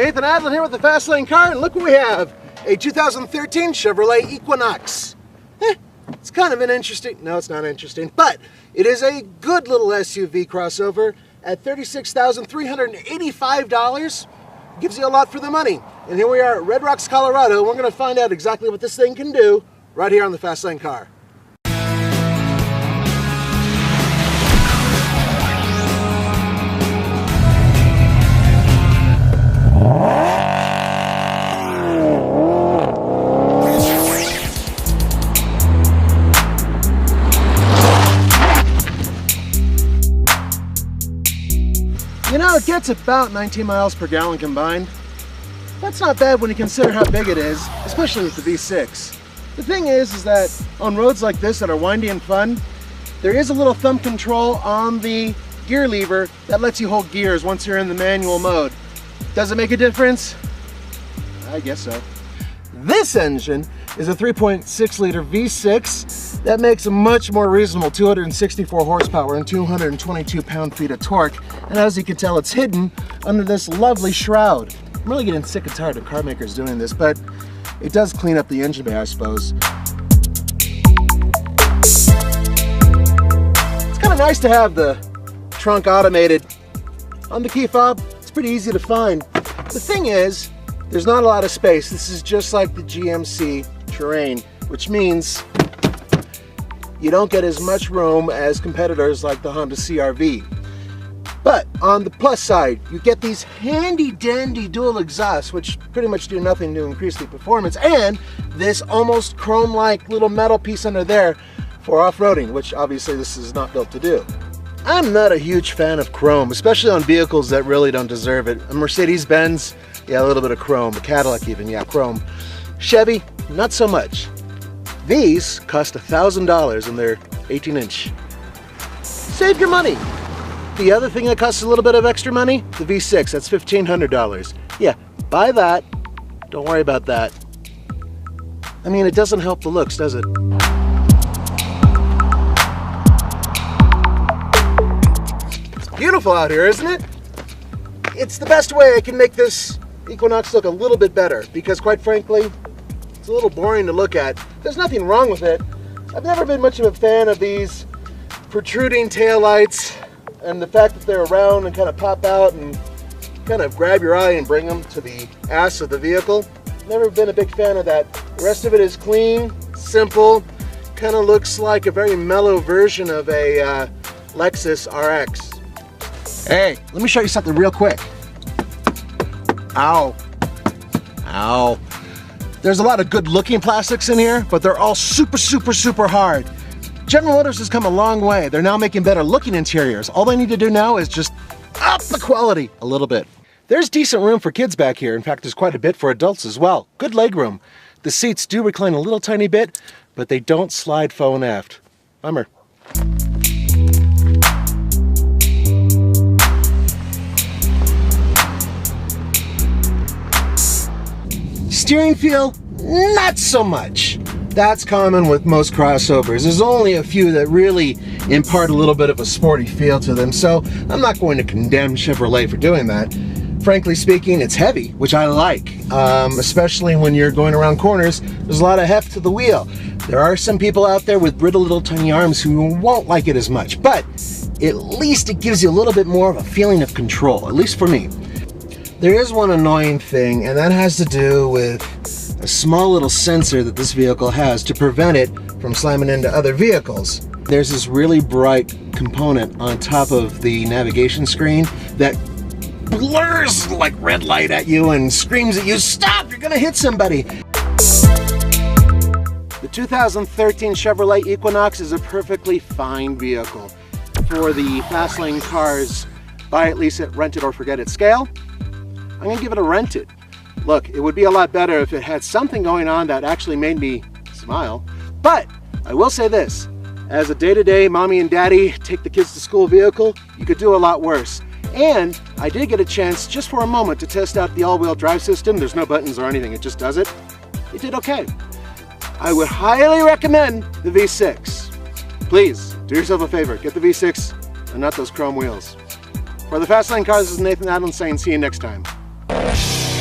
Nathan Adlin here with the Fast Lane car, and look what we have. A 2013 Chevrolet Equinox. It's kind of an interesting, no it's not interesting, but it is a good little SUV crossover at $36,385. Gives you a lot for the money. And here we are at Red Rocks, Colorado. We're going to find out exactly what this thing can do right here on the Fast Lane car. You know, it gets about 19 miles per gallon combined. That's not bad when you consider how big it is, especially with the V6. The thing is that on roads like this that are windy and fun, there is a little thumb control on the gear lever that lets you hold gears once you're in the manual mode. Does it make a difference? I guess so. This engine is a 3.6 liter V6 that makes a much more reasonable 264 horsepower and 222 pound-feet of torque. And as you can tell, it's hidden under this lovely shroud. I'm really getting sick and tired of car makers doing this, but it does clean up the engine bay, I suppose. It's kind of nice to have the trunk automated. On the key fob, it's pretty easy to find. The thing is, there's not a lot of space. This is just like the GMC Terrain, which means you don't get as much room as competitors like the Honda CR-V. But on the plus side, you get these handy dandy dual exhausts, which pretty much do nothing to increase the performance, and this almost chrome-like little metal piece under there for off-roading, which obviously this is not built to do. I'm not a huge fan of chrome, especially on vehicles that really don't deserve it. A Mercedes-Benz, yeah, a little bit of chrome. A Cadillac even, yeah, chrome. Chevy, not so much. These cost $1,000 and they're 18-inch. Save your money. The other thing that costs a little bit of extra money, the V6, that's $1,500. Yeah, buy that. Don't worry about that. I mean, it doesn't help the looks, does it? It's beautiful out here, isn't it? It's the best way I can make this Equinox look a little bit better, because quite frankly, it's a little boring to look at. There's nothing wrong with it. I've never been much of a fan of these protruding taillights and the fact that they're round and kind of pop out and kind of grab your eye and bring them to the ass of the vehicle. Never been a big fan of that. The rest of it is clean, simple, kind of looks like a very mellow version of a Lexus RX. Hey, let me show you something real quick. Ow. Ow. There's a lot of good looking plastics in here, but they're all super, super, super hard. General Motors has come a long way. They're now making better looking interiors. All they need to do now is just up the quality a little bit. There's decent room for kids back here. In fact, there's quite a bit for adults as well. Good leg room. The seats do recline a little tiny bit, but they don't slide forward and aft. Bummer. Steering feel, not so much. That's common with most crossovers. There's only a few that really impart a little bit of a sporty feel to them, so I'm not going to condemn Chevrolet for doing that. Frankly speaking, it's heavy, which I like, especially when you're going around corners. There's a lot of heft to the wheel. There are some people out there with brittle little tiny arms who won't like it as much, but at least it gives you a little bit more of a feeling of control, at least for me. There is one annoying thing, and that has to do with a small little sensor that this vehicle has to prevent it from slamming into other vehicles. There's this really bright component on top of the navigation screen that blurs like red light at you and screams at you, "Stop, you're gonna hit somebody." The 2013 Chevrolet Equinox is a perfectly fine vehicle. For the Fast Lane cars, buy it, lease it, rent it, or forget it scale, I'm gonna give it a rent it. Look, it would be a lot better if it had something going on that actually made me smile. But I will say this, as a day-to-day mommy and daddy take the kids to school vehicle, you could do a lot worse. And I did get a chance just for a moment to test out the all-wheel drive system. There's no buttons or anything, it just does it. It did okay. I would highly recommend the V6. Please, do yourself a favor, get the V6 and not those chrome wheels. For the Fast Lane Cars, this is Nathan Adlin saying see you next time. you.